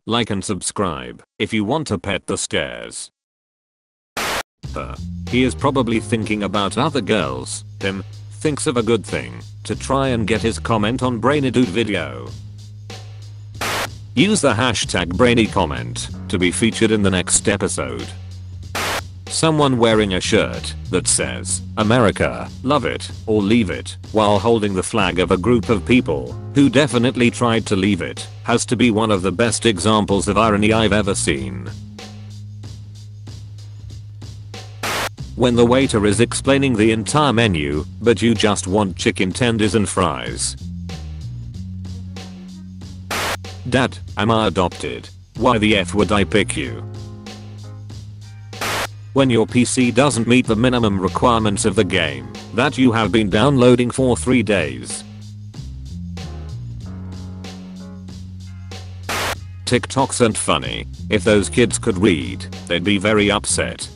Like and subscribe if you want to pet the stairs. He is probably thinking about other girls. Him thinks of a good thing to try and get his comment on Brainy Dude video. Use the hashtag BrainyComment to be featured in the next episode. Someone wearing a shirt that says, "America, love it or leave it," while holding the flag of a group of people who definitely tried to leave it, has to be one of the best examples of irony I've ever seen. When the waiter is explaining the entire menu, but you just want chicken tenders and fries. Dad, am I adopted? Why the F would I pick you? When your PC doesn't meet the minimum requirements of the game that you have been downloading for 3 days. TikToks aren't funny. If those kids could read, they'd be very upset.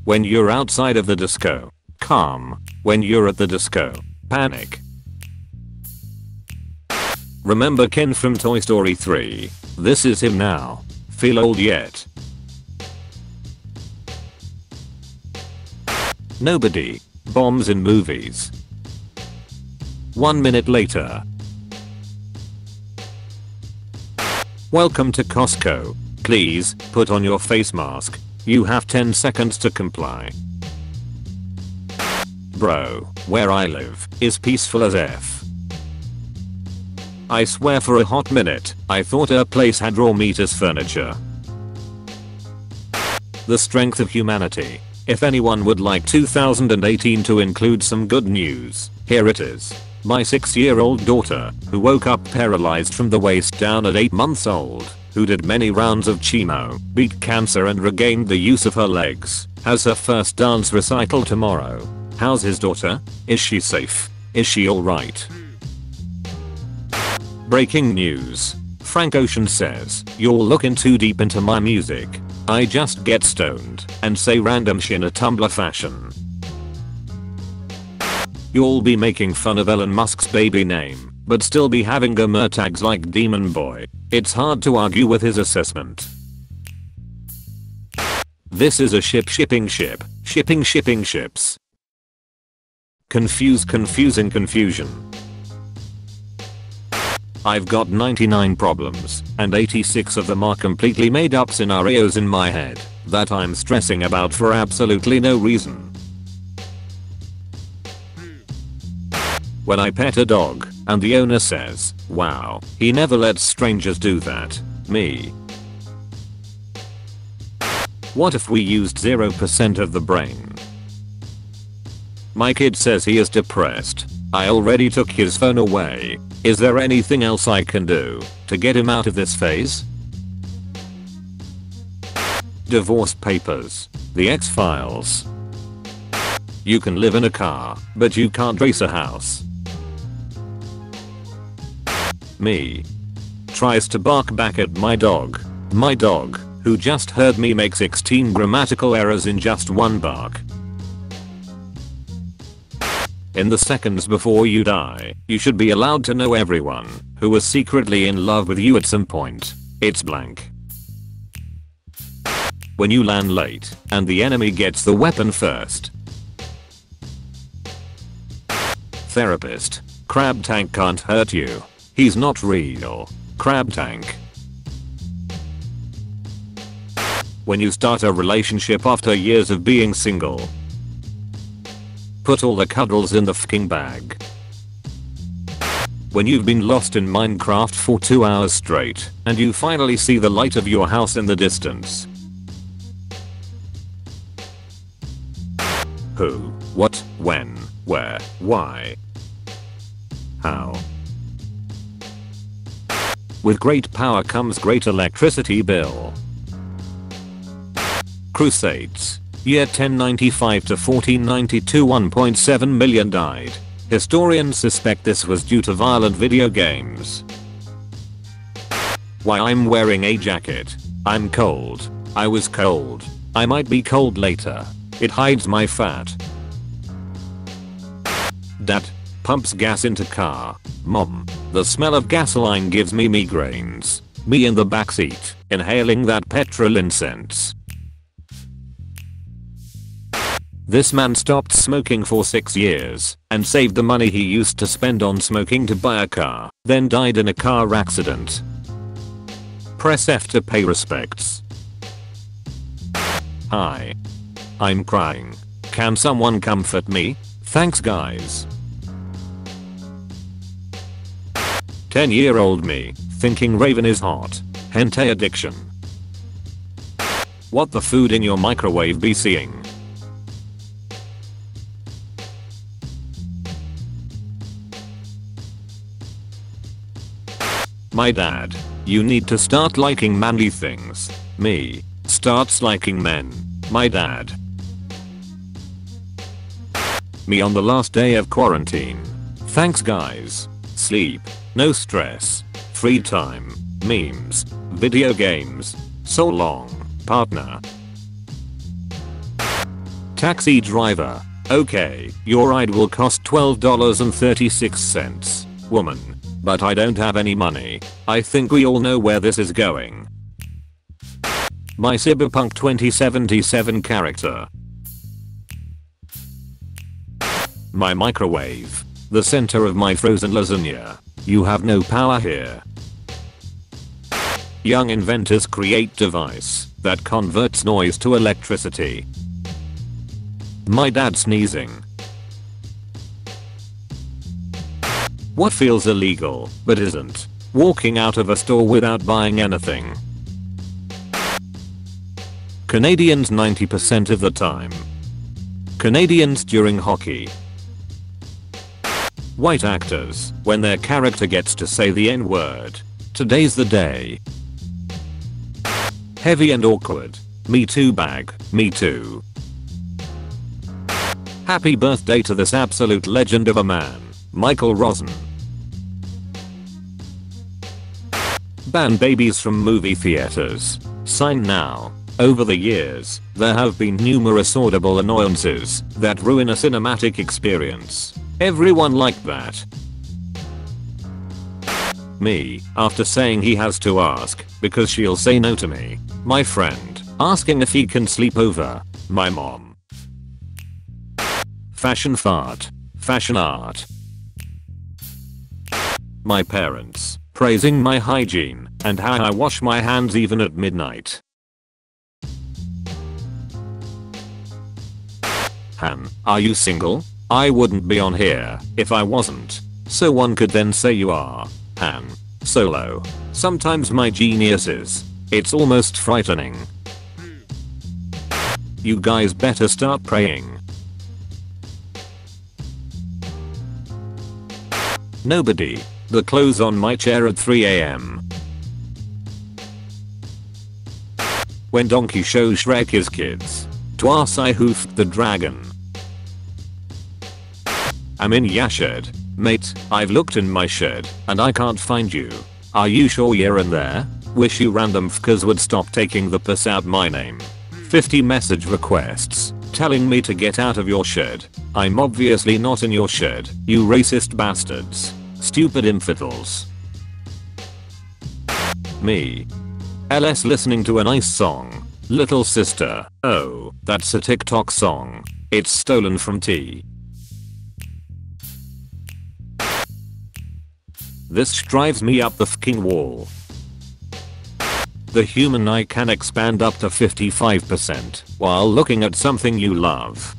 When you're outside of the disco, calm. When you're at the disco, panic. Remember Ken from Toy Story 3? This is him now. Feel old yet? Nobody bombs in movies. 1 minute later. Welcome to Costco. Please put on your face mask. You have 10 seconds to comply. Bro, where I live is peaceful as F. I swear for a hot minute, I thought our place had raw meat as furniture. The strength of humanity. If anyone would like 2018 to include some good news, here it is. My 6-year-old daughter, who woke up paralyzed from the waist down at 8 months old, who did many rounds of chemo, beat cancer and regained the use of her legs, has her first dance recital tomorrow. How's his daughter? Is she safe? Is she alright? Breaking news. Frank Ocean says, "You're looking too deep into my music. I just get stoned and say random shit in a Tumblr fashion." You'll be making fun of Elon Musk's baby name, but still be having gamer tags like Demon Boy. It's hard to argue with his assessment. This is a shipping ship. Shipping ships. Confusing confusion. I've got 99 problems, and 86 of them are completely made up scenarios in my head that I'm stressing about for absolutely no reason. When I pet a dog, and the owner says, "Wow, he never lets strangers do that." Me. What if we used 0% of the brain? My kid says he is depressed. I already took his phone away. Is there anything else I can do to get him out of this phase? Divorce papers. The X-Files. You can live in a car, but you can't race a house. Me. Tries to bark back at my dog. My dog, who just heard me make 16 grammatical errors in just one bark. In the seconds before you die, you should be allowed to know everyone who was secretly in love with you at some point. It's blank. When you land late, and the enemy gets the weapon first. Therapist. Crab Tank can't hurt you. He's not real. Crab Tank. When you start a relationship after years of being single. Put all the cuddles in the fucking bag. When you've been lost in Minecraft for 2 hours straight, and you finally see the light of your house in the distance. Who? What? When? Where? Why? How? With great power comes great electricity bill. Crusades. Year 1095 to 1492, 1.7 million died. Historians suspect this was due to violent video games. Why I'm wearing a jacket. I'm cold. I was cold. I might be cold later. It hides my fat. Dad, Pumps gas into car. Mom. The smell of gasoline gives me migraines. Me in the backseat, inhaling that petrol incense. This man stopped smoking for 6 years and saved the money he used to spend on smoking to buy a car, then died in a car accident. Press F to pay respects. Hi. I'm crying. Can someone comfort me? Thanks guys. 10-year-old me, thinking Raven is hot. Hentai addiction. What the food in your microwave be seeing? My dad. You need to start liking manly things. Me. Starts liking men. My dad. Me on the last day of quarantine. Thanks guys. Sleep. No stress. Free time. Memes. Video games. So long, partner. Taxi driver. Okay, your ride will cost $12.36. Woman. But I don't have any money. I think we all know where this is going. My Cyberpunk 2077 character. My microwave. The center of my frozen lasagna. You have no power here. Young inventors create device that converts noise to electricity. My dad sneezing. What feels illegal, but isn't? Walking out of a store without buying anything. Canadians 90% of the time. Canadians during hockey. White actors, when their character gets to say the N-word. Today's the day. Heavy and awkward. Me too bag, me too. Happy birthday to this absolute legend of a man. Michael Rosen. Ban babies from movie theaters. Sign now. Over the years, there have been numerous audible annoyances that ruin a cinematic experience. Everyone like that. Me, after saying he has to ask, because she'll say no to me. My friend, asking if he can sleep over. My mom. Fashion fart. Fashion art. My parents, praising my hygiene and how I wash my hands even at midnight. Han, are you single? I wouldn't be on here if I wasn't. So one could then say you are. Han. Solo. Sometimes my genius is. It's almost frightening. You guys better start praying. Nobody. The clothes on my chair at 3 AM. When Donkey shows Shrek his kids. Twice I hoofed the dragon. I'm in ya shed. Mate, I've looked in my shed and I can't find you. Are you sure you're in there? Wish you random f'cause would stop taking the piss out my name. 50 message requests telling me to get out of your shed. I'm obviously not in your shed, you racist bastards. Stupid infidels. Me. LS listening to a nice song. Little sister. Oh, that's a TikTok song. It's stolen from T. This drives me up the fucking wall. The human eye can expand up to 55% while looking at something you love.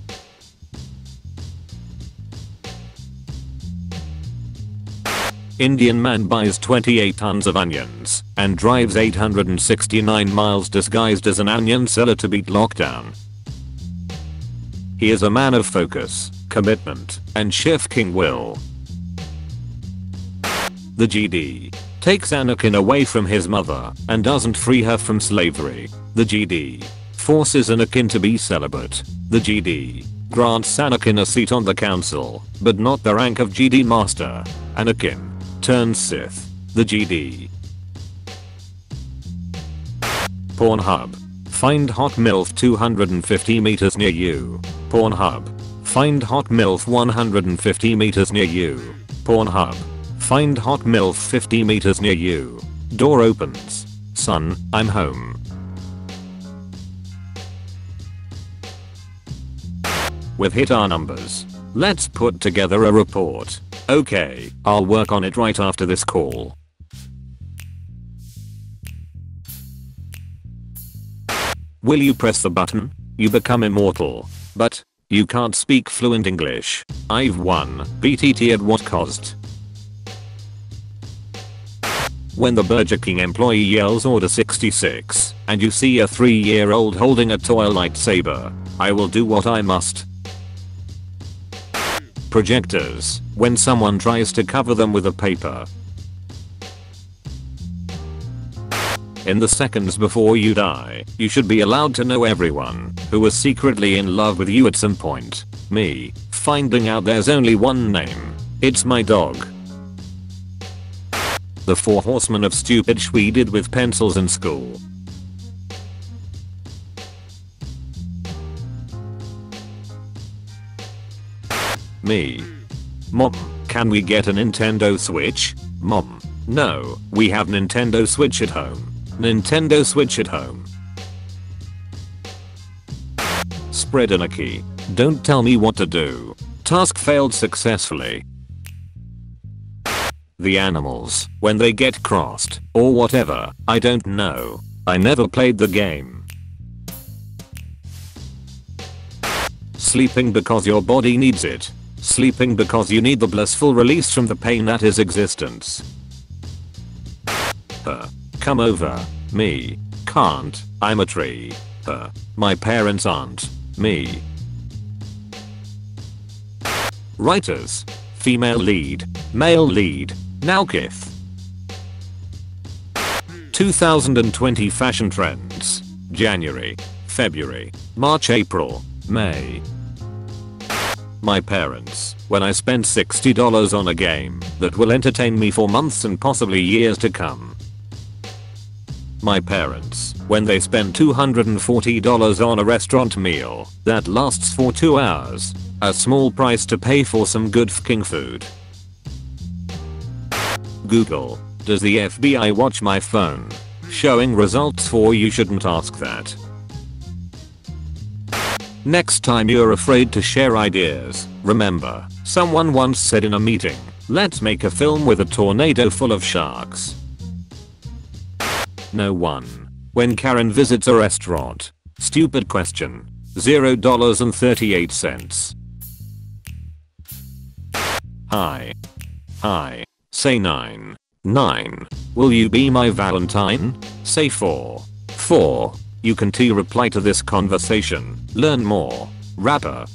Indian man buys 28 tons of onions and drives 869 miles disguised as an onion seller to beat lockdown. He is a man of focus, commitment, and chef-king will. The GD takes Anakin away from his mother and doesn't free her from slavery. The GD forces Anakin to be celibate. The GD grants Anakin a seat on the council, but not the rank of GD Master. Anakin turns Sith. The GD. Pornhub. Find hot MILF 250 meters near you. Pornhub. Find hot MILF 150 meters near you. Pornhub. Find hot MILF 50 meters near you. Door opens. Son, I'm home. We've hit our numbers. Let's put together a report. Okay, I'll work on it right after this call. Will you press the button? You become immortal. But you can't speak fluent English. I've won. BTT at what cost? When the Burger King employee yells order 66 and you see a 3-year-old holding a toy lightsaber, I will do what I must. Projectors. When someone tries to cover them with a paper. In the seconds before you die, you should be allowed to know everyone who was secretly in love with you at some point. Me. Finding out there's only one name. It's my dog. The 4 horsemen of stupid we did with pencils in school. Me. Mom, can we get a Nintendo Switch? Mom. No, we have Nintendo Switch at home. Nintendo Switch at home. Spread anarchy. Don't tell me what to do. Task failed successfully. The animals, when they get crossed, or whatever, I don't know. I never played the game. Sleeping because your body needs it. Sleeping because you need the blissful release from the pain that is existence. Come over. Me. Can't. I'm a tree. My parents aren't. Me. Writers. Female lead. Male lead. Now Kith. 2020 fashion trends. January. February. March, April. May. My parents. When I spend $60 on a game that will entertain me for months and possibly years to come. My parents. When they spend $240 on a restaurant meal that lasts for 2 hours. A small price to pay for some good f***ing food. Google. Does the FBI watch my phone? Showing results for you shouldn't ask that. Next time you're afraid to share ideas, remember, someone once said in a meeting, let's make a film with a tornado full of sharks. No one. When Karen visits a restaurant. Stupid question. $0.38. Hi. Hi. Say 9. 9. Will you be my Valentine? Say 4. 4. You can reply to this conversation. Learn more. Rapper.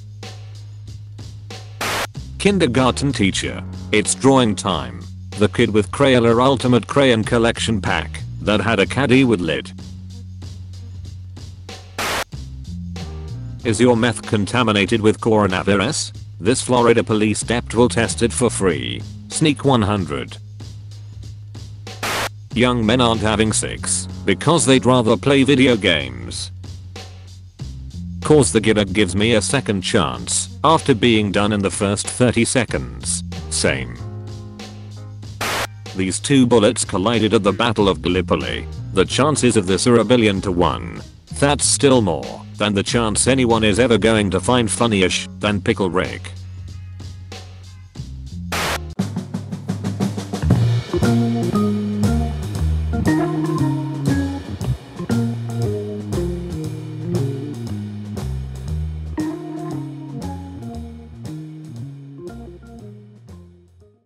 Kindergarten teacher. It's drawing time. The kid with Crayola Ultimate Crayon Collection Pack that had a caddy with lid. Is your meth contaminated with coronavirus? This Florida police depot will test it for free. Sneak 100. Young men aren't having sex because they'd rather play video games. Cause the gibber gives me a second chance after being done in the first 30 seconds. Same. These 2 bullets collided at the Battle of Gallipoli. The chances of this are 1,000,000,000 to 1. That's still more than the chance anyone is ever going to find funny-ish than Pickle Rick.